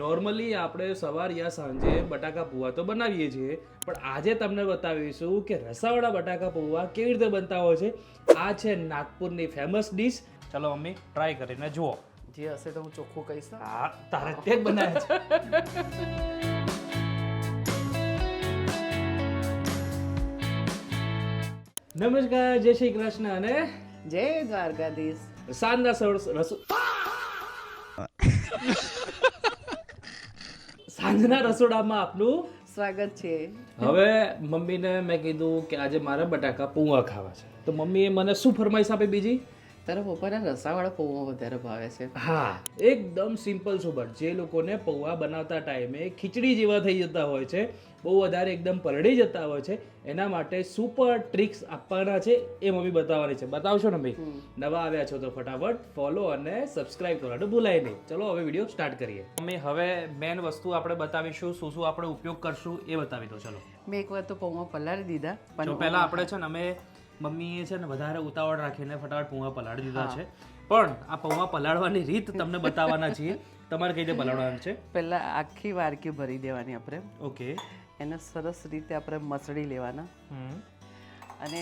Normally આપણે સવાર યા સાંજે બટાકા પૌવા તો બનાવીએ છીએ, પણ આજે તમને બતાવીશું કે રસાવાળા બટાકા પૌવા કેવી રીતે બનતા હોય છે. આ છે નાગપુરની ફેમસ ડીશ. ચલો મમ્મી ટ્રાય કરીને જુઓ. જે હશે તો હું ચોખ્ખું કહીશ. હા, તારે તે જ બનાવે છે. નમસ્કાર, જય શ્રી કૃષ્ણ અને જય દ્વારકાધીશ. સાંજના સાંજના રસોડામાં આપનું સ્વાગત છે. હવે મમ્મીને મેં કીધું કે આજે મારે બટાકા પૌવા ખાવા છે, તો મમ્મીએ મને શું ફરમાઈશ આપી બીજી? તારા પપ્પાના રસાવાળા પૌવા વધારે ભાવે છે. હા, એકદમ સિમ્પલ સુબર. જે લોકોને પૌવા બનાવતા ટાઈમે ખીચડી જેવા થઈ જતા હોય છે, બહુ વધારે એકદમ પલળી જતા હોય છે, એના માટે સુપર ટ્રિક્સ આપવાના છે, એ મમ્મી બતાવવાની છે. બતાવશો ને ભાઈ? નવા આવ્યા છો તો ફટાફટ ફોલો અને સબસ્ક્રાઇબ કરવાનું ભૂલાય નહીં. ચલો હવે વિડીયો સ્ટાર્ટ કરીએ. મમ્મી હવે મેન વસ્તુ આપણે બતાવીશું, શું શું આપણે ઉપયોગ કરશું એ બતાવી દો. ચલો મેં એકવાર તો પૌવા પલાળી દીધા, પણ પહેલા આપણે છે ને મમ્મીએ છે ને વધારે ઉતાવળ રાખીને ફટાફટ પૌવા પલાળી દીધા છે, પણ આ પૌવા પલાળવાની રીત તમને બતાવવાના છીએ. તમારે કઈ રીતે પલાળવાનું છે? પહેલા આખી વાડકી ભરી દેવાની આપણે. ઓકે. એને સરસ રીતે આપણે મસળી લેવાના, અને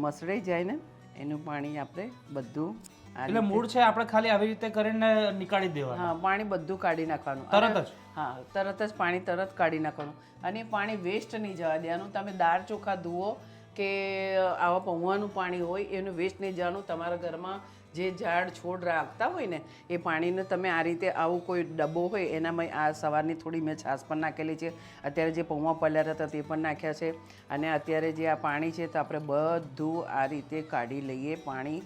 મસળાઈ જાય ને એનું પાણી આપણે બધું એટલે મૂળ છે આપણે ખાલી આવી રીતે કરીને નીકાળી દેવાનું. હા, પાણી બધું કાઢી નાખવાનું તરત જ. હા, તરત જ પાણી તરત કાઢી નાખવાનું, અને પાણી વેસ્ટ નહીં જવા દેવાનું. તમે દાળ ચોખા ધુઓ કે આવા પૌવાનું પાણી હોય એનું વેસ્ટ નહીં જવાનું. તમારા ઘરમાં જે ઝાડ છોડ રાખતા હોય ને એ પાણીને તમે આ રીતે આવું કોઈ ડબ્બો હોય એનામાં આ સવારની થોડી મેં છાશ પણ નાખેલી છે. અત્યારે જે પૌવા પલાળ્યા હતા તે પણ નાખ્યા છે, અને અત્યારે જે આ પાણી છે તો આપણે બધું આ રીતે કાઢી લઈએ. પાણી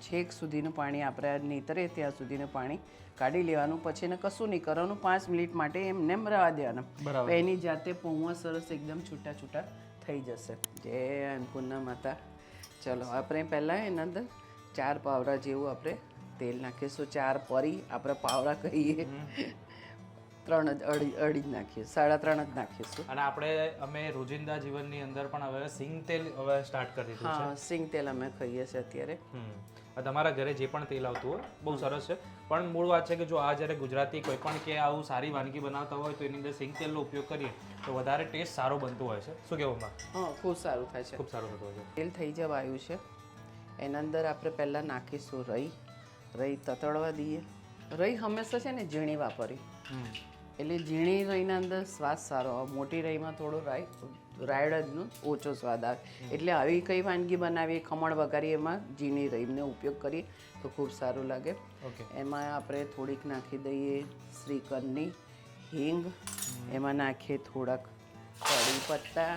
છેક સુધીનું પાણી આપણે નીતરે ત્યાં સુધીનું પાણી કાઢી લેવાનું. પછી એને કશું નહીં કરવાનું, 5 મિનિટ માટે એમને એમ રહેવા દેવાના. એની જાતે પૌવા સરસ એકદમ છૂટા છૂટા થઈ જશે. જય અન્નપૂર્ણા માતા. ચલો આપણે પહેલાં એના અંદર 4 પાવડા જેવું આપણે તેલ નાખીશું. 4 પરી આપણે પાવડા કહીએ, 3 જ અડી જ નાખીએ, 3.5 જ નાખીશું. અને અમે રોજિંદા જીવનની અંદર પણ હવે સિંગ તેલ હવે સ્ટાર્ટ કરી દીધું છે. હા, સિંગ તેલ અમે ખાઈએ છીએ અત્યારે. તમારા ઘરે જે પણ તેલ આવતું હોય બહુ સરસ છે, પણ મૂળ વાત છે કે જો આ જ્યારે ગુજરાતી કોઈ પણ કે આવું સારી વાનગી બનાવતા હોય તો એની અંદર સિંગ તેલનો ઉપયોગ કરીએ તો વધારે ટેસ્ટ સારો બનતો હોય છે. શું કહેવું માં? હા, ખૂબ સારું થાય છે. ખૂબ સારું થતું હોય છે. તેલ થઈ જવા આવ્યું છે. એના અંદર આપણે પહેલાં નાખીશું રઈ. તતડવા દઈએ. રઈ હંમેશા છે ને ઝીણી વાપરી, એટલે ઝીણી રઈના અંદર સ્વાદ સારો આવે. મોટી રઈમાં થોડો રાયડનો ઓછો સ્વાદ આવે. એટલે આવી કઈ વાનગી બનાવીએ, ખમણ વઘારીએ, એમાં ઝીણી રઈનો ઉપયોગ કરીએ તો ખૂબ સારું લાગે. એમાં આપણે થોડીક નાખી દઈએ શ્રીકંદની હિંગ, એમાં નાખીએ થોડાક કઢી પત્તા,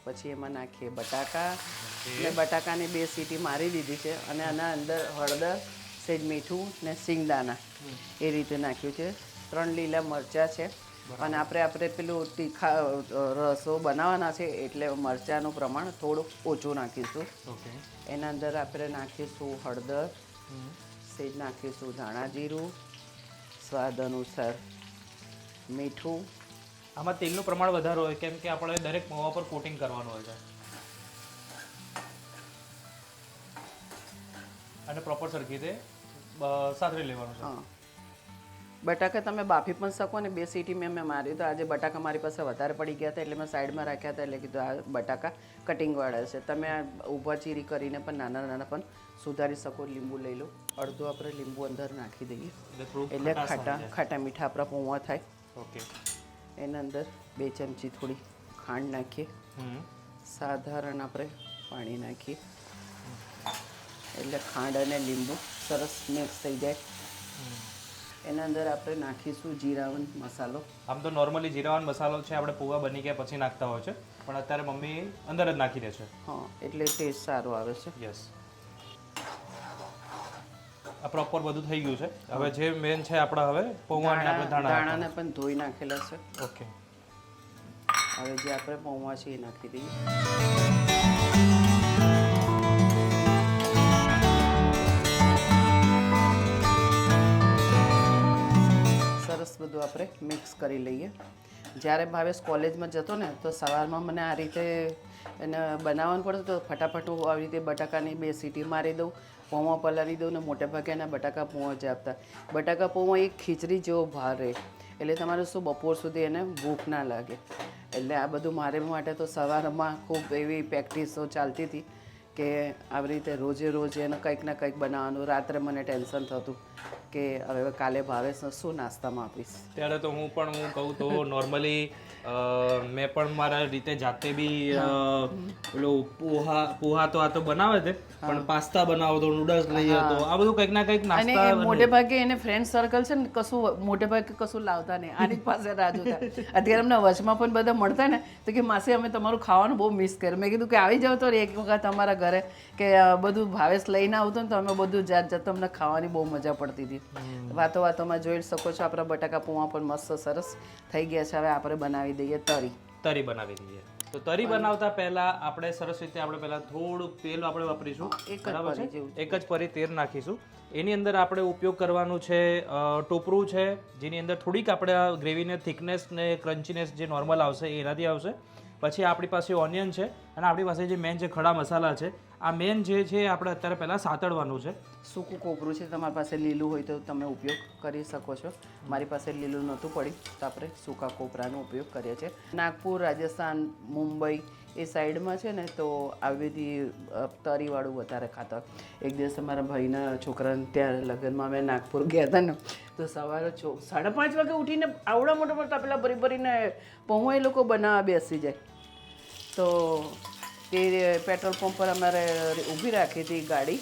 પછી એમાં નાખીએ બટાકા. અને બટાકાની 2 સીટી મારી દીધી છે, અને આના અંદર હળદર, સેજ મીઠું ને સિંગદાણા એ રીતે નાખ્યું છે. 3 લીલા મરચાં છે, અને આપણે પેલું તીખા રસો બનાવવાના છે એટલે મરચાંનું પ્રમાણ થોડુંક ઓછું નાખીશું. એના અંદર આપણે નાખીશું હળદર, સેજ નાખીશું ધાણા જીરું, સ્વાદ અનુસાર મીઠું. આમાં તેલનું પ્રમાણ વધારે હોય કેમ કે આપણે દરેક પૌવા પર કોટિંગ કરવાનું હોય છે, અને પ્રોપર સરખી રીતે સાતરી લેવાનું છે. હા, બટાકા તમે બાફી પણ શકો ને. 2 સીટી મેં મારી તો આજે બટાકા મારી પાસે વધારે પડી ગયા હતા એટલે મેં સાઈડમાં રાખ્યા હતા, એટલે કીધું આ બટાકા કટિંગવાળા છે. તમે આ ઊભા ચીરી કરીને પણ નાના નાના પણ સુધારી શકો. લીંબુ લઈ લો, અડધું આપણે લીંબુ અંદર નાખી દઈએ એટલે ખાટા મીઠા આપણા પૌવા થાય. ઓકે. એના અંદર 2 ચમચી થોડી ખાંડ નાખીએ, સાધારણ આપણે પાણી નાખીએ એટલે ખાંડ અને લીંબુ સરસ મિક્સ થઈ જાય. એના અંદર આપણે નાખીશું જીરાવન મસાલો. આમ તો નોર્મલી જીરાવન મસાલો છે આપણે પૌવા બની ગયા પછી નાખતા હોય છે, પણ અત્યારે મમ્મી અંદર જ નાખી દે છે. હા, એટલે ટેસ્ટ સારો આવે છે. યસ, આ પ્રોપર બધું થઈ ગયું છે. હવે જે મેન છે આપણા હવે પૌવાને આપણે દાણાને પણ ધોઈ નાખેલા છે. ઓકે. હવે જે આપણે પૌવા છે એ નાખી દઈએ. સરસ બધું આપણે મિક્સ કરી લઈએ. જ્યારે ભાવેશ કોલેજમાં જતો ને તો સવારમાં મને આ રીતે એને બનાવવાનું પડતું તો ફટાફટ હું આવી રીતે બટાકાની 2 સીટી મારી દઉં, પૌવા પલાળી દઉં ને મોટે ભાગે એના બટાકા પૌવા જ આપતા. બટાકા પૌવા એક ખીચડી જેવો ભાર રહે, એટલે તમારે શું બપોર સુધી એને ભૂખ ના લાગે. એટલે આ બધું મારે માટે તો સવારમાં ખૂબ એવી પ્રેક્ટિસો ચાલતી હતી કે આવી રીતે રોજે રોજ એને કંઈક ને કંઈક બનાવવાનું. રાત્રે મને ટેન્શન થતું કે હવે કાલે ભાવેશ શું નાસ્તામાં આપીશ. ત્યારે તો હું કહું તો નોર્મલી મેં પણ મારા રીતે જાતે બી પેલું પોહા તો આ તો બનાવે છે, પણ પાસ્તા બનાવો તો નૂડલ્સ લઈએ તો આ બધું કંઈક ના કંઈક અને નાસ્તા એ મોટે ભાગે એને ફ્રેન્ડ સર્કલ છે ને કશું મોટે ભાગે કશું લાવતા નહીં, આની જ પાસે રાહ જોતા. અત્યારે અમને વચમાં પણ બધા મળતા ને તો કે માસી અમે તમારું ખાવાનું બહુ મિસ કર્યું. મેં કીધું કે આવી જાવ તો એક વખત અમારા ઘરે કે બધું ભાવેશ લઈને આવતો ને તો અમે બધું જાત જાત અમને ખાવાની બહુ મજા પડતી હતી. વાતો વાતોમાં જોઈ શકો છો આપણા બટાકા પૌવા પણ મસ્ત સરસ થઈ ગયા છે. હવે આપણે બનાવી દઈએ તરી બનાવી દઈએ. તો તરી બનાવતા પહેલા આપણે સરસ રીતે આપણે પહેલા થોડું તેલ આપણે વાપરીશું, બરાબર છે? એક જ પરી તેલ નાખીશું. એની અંદર આપણે ઉપયોગ કરવાનું છે ટોપરું છે, જેની અંદર થોડીક આપણે ગ્રેવીને થિકનેસ ને ક્રન્ચીનેસ જે નોર્મલ આવશે એ એનાથી આવશે. પછી આપણી પાસે ઓનિયન છે અને આપણી પાસે જે મેન જે ખડા મસાલા છે, આ મેન જે છે આપણે અત્યારે પહેલાં સાતળવાનું છે. સૂકું કોપરું છે, તમારી પાસે લીલું હોય તો તમે ઉપયોગ કરી શકો છો. મારી પાસે લીલું નહોતું પડ્યું તો આપણે સૂકા કોપરાનો ઉપયોગ કરીએ છીએ. નાગપુર, રાજસ્થાન, મુંબઈ એ સાઈડમાં છે ને તો આવી બધી તરીવાળું વધારે ખાતા. એક દિવસ અમારા ભાઈના છોકરાને ત્યાં લગ્નમાં અમે નાગપુર ગયા હતા ને તો સવારે 5:30 વાગે ઉઠીને આવડા મોટા મોટા પેલા ભરી ભરીને પૌવા એ લોકો બનાવવા બેસી જાય. તો તે પેટ્રોલ પંપ પર અમારે ઊભી રાખી હતી ગાડી.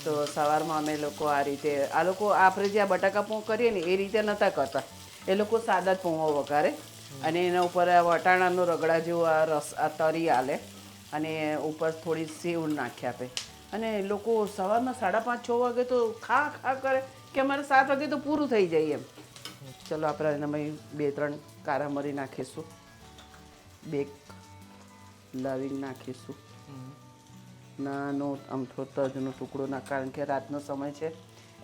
તો સવારમાં અમે લોકો આ રીતે આ લોકો આપણે જે આ બટાકા પૌવા કરીએ ને એ રીતે નહોતા કરતા. એ લોકો સાદા જ પૌવા વઘારે અને એના ઉપર આ વટાણાનો રગડા જેવો આ રસ આ તરી આલે અને ઉપર થોડી સેવ નાખી આપે. અને એ લોકો સવારમાં 5:30-6 વાગે તો ખા કરે કે અમારે 7 વાગે તો પૂરું થઈ જાય એમ. ચલો આપણે એનામાં 2-3 કારા મરી નાખીશું, 2 લવિંગ નાખીશું, નાનો અમથો તજનો ટુકડો ના, કારણ કે રાતનો સમય છે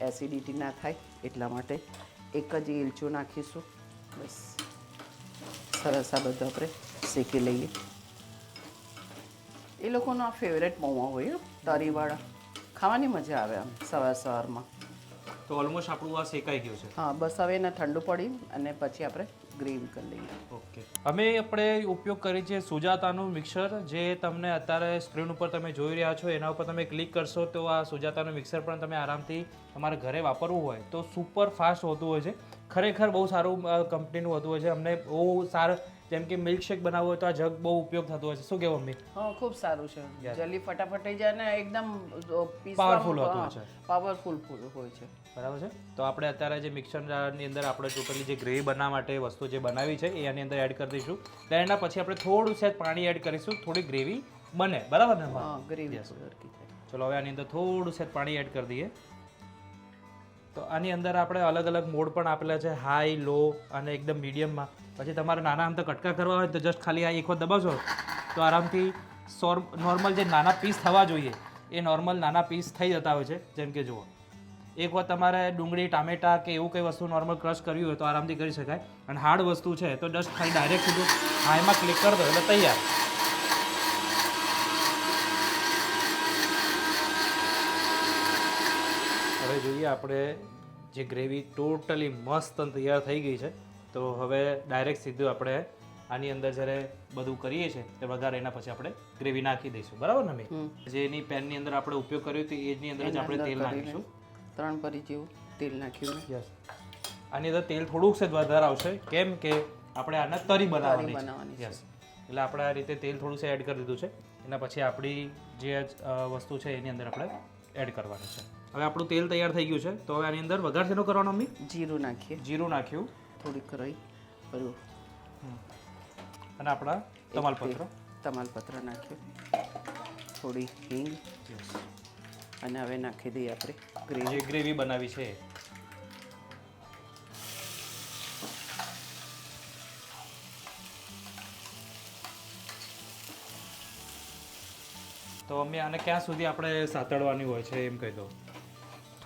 એસિડિટી ના થાય એટલા માટે. એક જ એલચું નાખીશું. બસ સરસ આ બધું આપણે શેકી લઈએ. એ લોકોનો આ ફેવરેટ પૌવા હોય તરીવાળા, ખાવાની મજા આવે આમ સવારમાં. તો ઓલમોસ્ટ આપણું આ શેકાઈ ગયું છે. હા બસ હવે એને ઠંડુ પડી અને પછી આપણે ગ્રેવી કરી લઈએ. ઓકે, આપણે ઉપયોગ કરી છે સુજાતાનું મિક્સર, જે તમને અત્યારે સ્ક્રીન ઉપર તમે જોઈ રહ્યા છો. એના ઉપર તમે ક્લિક કરશો તો આ સુજાતાનું મિક્સર પણ તમે આરામથી તમારે ઘરે વાપરવું હોય તો સુપર ફાસ્ટ હોતું હોય છે. ખરેખર બહુ સારું કંપનીનું હોતું હોય છે. અમને બહુ સારું, જેમ કે મિલ્કશેક બનાવવો હોય તો આ જગ બહુ ઉપયોગ થતો હોય છે. શું કહેવું મમ્મી? હા ખૂબ સારું છે, જલ્દી ફટાફટ થઈ જાય ને એકદમ પાવરફુલ હોતું હોય છે. પાવરફુલ હોય છે, બરાબર છે. તો આપણે અત્યારે જે મિક્સરની અંદર આપણે ટોટલી જે ગ્રેવી બનાવવા માટે વસ્તુ જે બનાવી છે એ આની અંદર એડ કરી દઈશું. then એના પછી આપણે થોડું સેજ પાણી એડ કરીશું, થોડી ગ્રેવી બને, બરાબર ને? હા ગ્રેવી. ચલો હવે આની અંદર થોડું સેજ પાણી એડ કરી દઈએ. તો આની અંદર આપણે અલગ અલગ મોડ પણ આપેલા છે, હાઈ, લો અને એકદમ મીડિયમમાં. પછી તમારે નાના આમ તો કટકા કરવા હોય તો જસ્ટ ખાલી આ એક વખત દબાવશો તો આરામથી નોર્મલ જે નાના પીસ થવા જોઈએ એ નોર્મલ નાના પીસ થઈ જતા હોય છે. જેમ કે જુઓ, એક વખત તમારે ડુંગળી, ટામેટા કે એવું કંઈ વસ્તુ નોર્મલ ક્રશ કરવી હોય તો આરામથી કરી શકાય. અને હાર્ડ વસ્તુ છે તો જસ્ટ ખાલી ડાયરેક્ટ સીધું હાઈમાં ક્લિક કરી દો એટલે તૈયાર. હવે જોઈએ આપણે જે ગ્રેવી ટોટલી મસ્ત તૈયાર થઈ ગઈ છે. તો હવે ડાયરેક્ટ સીધું આપણે આની અંદર જ્યારે બધું કરીએ છીએ તે વઘાર એના પછી આપણે ગ્રેવી નાખી દઈશું, બરાબર ને? જે એની પેનની અંદર આપણે ઉપયોગ કર્યો હતો એની અંદર જ આપણે તેલ નાખીશું. 3 પરી જેવું તેલ નાખ્યું. યસ, આની અંદર તેલ થોડુંક જ વધારે આવશે, કેમ કે આપણે આને તરી બનાવવાની છે. યસ, એટલે આપણે આ રીતે તેલ થોડું એડ કરી દીધું છે. એના પછી આપણી જે વસ્તુ છે એની અંદર આપણે એડ કરવાની છે. હવે આપણું તેલ તૈયાર થઈ ગયું છે. તો હવે આની અંદર વઘાર શેનો કરવાનો મમ્મી? જીરું નાખીએ. જીરું નાખ્યું, થોડીક રાઈ ભર્યું અને આપણા તમાલપત્ર નાખ્યું, થોડી હિંગ અને હવે નાખી દઈએ આપણે જે ગ્રેવી બનાવી છે. તો અમે આને ક્યાં સુધી આપણે સાતળવાની હોય છે એમ કહી દો?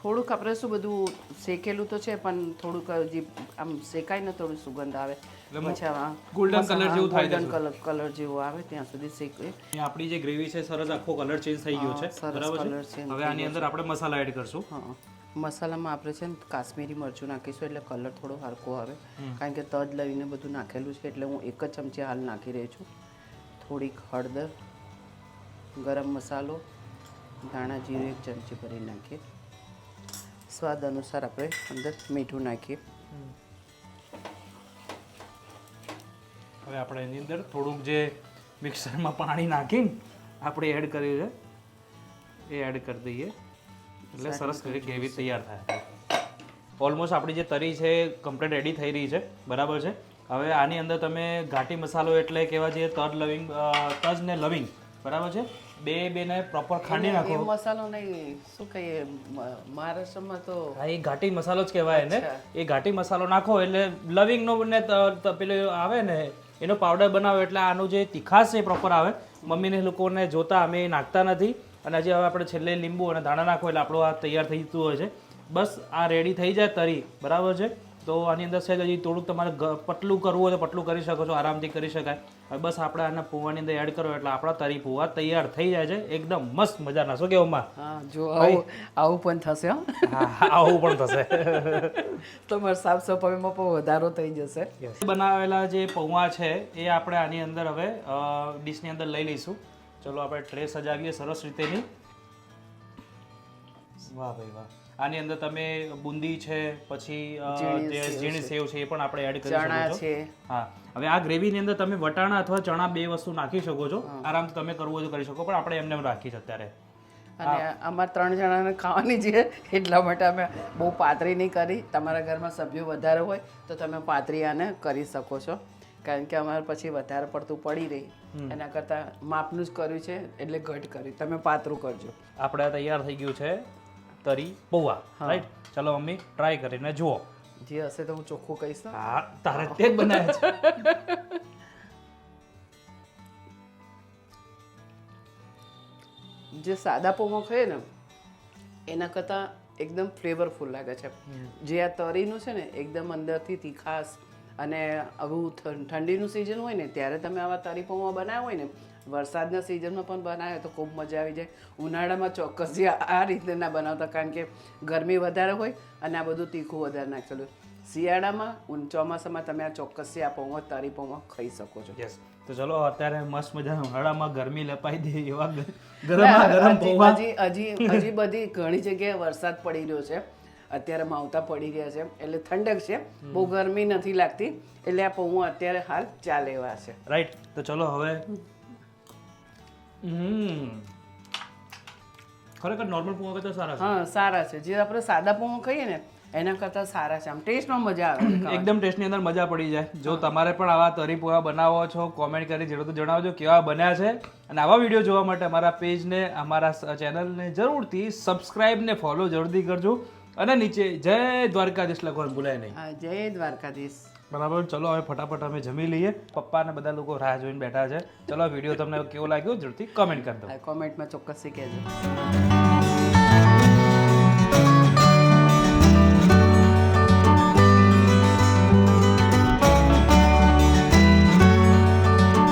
થોડુંક આપણે શું બધું શેકેલું તો છે પણ થોડુંક હજી આમ શેકાય ને થોડું સુગંધ આવે પછી આમાં golden colour જેવું થાય છે. golden કલર જેવું આવે ત્યાં સુધી શેકીએ. આપણી જે ગ્રેવી છે સરસ આખો કલર ચેન્જ થઈ ગયો છે, સરસ બરાબર colour છે. change હવે આની અંદર આપણે મસાલા એડ કરશું. હા, મસાલામાં આપણે છે ને કાશ્મીરી મરચું નાખીશું એટલે કલર થોડો હરકો આવે, કારણ કે તજ લઈને બધું નાખેલું છે એટલે હું 1 જ ચમચી હાલ નાખી રહી છું. થોડીક હળદર, ગરમ મસાલો, ધાણા જીરું 1 ચમચી ભરી નાખીએ. સ્વાદ અનુસાર આપણે અંદર મીઠું નાખીએ. હવે આપણે એની અંદર થોડુંક જે મિક્સરમાં પાણી નાખીને આપણે એડ કર્યું છે એ એડ કરી દઈએ એટલે સરસ ગ્રેવી તૈયાર થાય. ઓલમોસ્ટ આપણી જે તરી છે કમ્પ્લીટ રેડી થઈ રહી છે, બરાબર છે. હવે આની અંદર તમે ઘાટી મસાલો એટલે કહેવા જઈએ તજ ને લવિંગ, બરાબર છે, બેને પ્રોપર ખાંડી નાખો. એ મસાલો નહીં, શું કહીએ મહારાષ્ટ્રમાં તો હા, એ ઘાટી મસાલો જ કહેવાય ને. એ ઘાટી મસાલો નાખો એટલે લવિંગનો ને પેલું આવે ને એનો પાવડર બનાવો એટલે આનું જે તીખાશ છે એ પ્રોપર આવે. મમ્મીને લોકોને જોતા અમે નાખતા નથી અને હજી હવે આપણે છેલ્લે લીંબુ અને ધાણા નાખો એટલે આપણું આ તૈયાર થઈ જતું હોય છે. બસ આ રેડી થઈ જાય તરી, બરાબર છે. તો આની અંદર છે હજી થોડુંક તમારે પતલું કરવું હોય તો પતલું કરી શકો છો, આરામથી કરી શકાય. હવે બસ આપણે આના પૌવાની અંદર એડ કરો એટલે આપણા તરી પૌવા તૈયાર થઈ જાય છે, એકદમ મસ્ત મજાના. શું કેવું માં? હા, જો આવું પણ થશે. હા, આવું પણ થશે. તમારે સાફ સફાઈમાં પણ વધારો થઈ જશે. બનાવેલા જે પૌવા છે એ આપણે આની અંદર હવે ડીશની અંદર લઈ લઈશું. ચલો આપણે ટ્રે સજાવીએ સરસ રીતેની. વાહ ભાઈ વાહ. આની અંદર તમે બુંદી છે, પછી જે ઝીણી સેવ છે એ પણ આપણે એડ કરી શકો છો. હા, હવે આ ગ્રેવીની અંદર તમે વટાણા અથવા ચણા 2 વસ્તુ નાખી શકો છો. આરામથી તમે કરવું હોય તો કરી શકો, પણ આપણે એમને રાખી છે અત્યારે. અને અમારે 3 જણાને ખાવાની છે એટલા માટે અમે બહુ પાતળી નહીં કરી. તમારા ઘરમાં સભ્યો વધારે હોય તો તમે પાતળી આને કરી શકો છો, કારણ કે અમારે પછી વધારે પડતું પડી રહી એના કરતાં માપનું જ કર્યું છે એટલે ઘટ કર્યું. તમે પાતળું કરજો. આપણે તૈયાર થઈ ગયું છે તરી પૌવા, રાઈટ. ચલો મમ્મી ટ્રાય કરીને જુઓ. જે હશે તો હું ચોખ્ખું કહીશ. હા, તારે તે જ બનાવે છે. જે સાદા પૌવા ખાઈએ ને એના કરતાં એકદમ ફ્લેવરફુલ લાગે છે. જે આ તરીનું છે ને એકદમ અંદરથી તીખાશ, અને આવું ઠંડીનું સિઝન હોય ને ત્યારે તમે આવા તરી પૌવા બનાવ્યા હોય ને, વરસાદના સિઝનમાં પણ બનાવે તો ખૂબ મજા આવી જાય. ઉનાળામાં ચોક્કસ જે આ રીતે ના બનાવતા, કારણ કે ગરમી વધારે હોય અને આ બધું તીખું વધારે નાખેલું. શિયાળામાં ચોમાસામાં તમે આ ચોક્કસથી આ પૌવા તરી પૌવા ખાઈ શકો છો. યસ. તો ચલો અત્યારે મસ્ત મજાના ઉનાળામાં ગરમી લપાઈ દે એવા ગરમ પૌવા. હજી બધી ઘણી જગ્યાએ વરસાદ પડી રહ્યો છે અત્યારે, માવઠા પડી રહ્યા છે એટલે ઠંડક છે, બહુ ગરમી નથી લાગતી, એટલે આ પૌવા અત્યારે હાલ ચાલે એવા છે. રાઈટ. તો ચલો હવે ખરેખર નોર્મલ પૌવા કરતા સારા છે. હા, સારા છે. જે આપણે સાદા પૌવા ખાઈએ ને એના કરતાં સારા છે. આમ ટેસ્ટમાં મજા આવે. એકદમ ટેસ્ટની અંદર મજા પડી જાય. જો તમારે પણ આવા તરી પૌવા બનાવો છો, કોમેન્ટ કરી જરૂર તો જણાવજો કેવા બન્યા છે. અને આવા વિડીયો જોવા માટે અમારા પેજને, અમારા ચેનલને જરૂરથી સબસ્ક્રાઇબ ને ફોલો જરૂરથી કરજો. અને નીચે જય દ્વારકાધીશ લખવાનું ભૂલાય નહીં. હા, જય દ્વારકાધીશ. બરાબર. ચલો હવે ફટાફટ અમે જમી લઈએ. પપ્પા ને બધા લોકો રાહ જોઈને બેઠા છે. ચલો વિડીયો તમને કેવો લાગ્યો જરૂરથી કમેન્ટ કરી દો. કોમેન્ટમાં ચોક્કસથી કહેજો.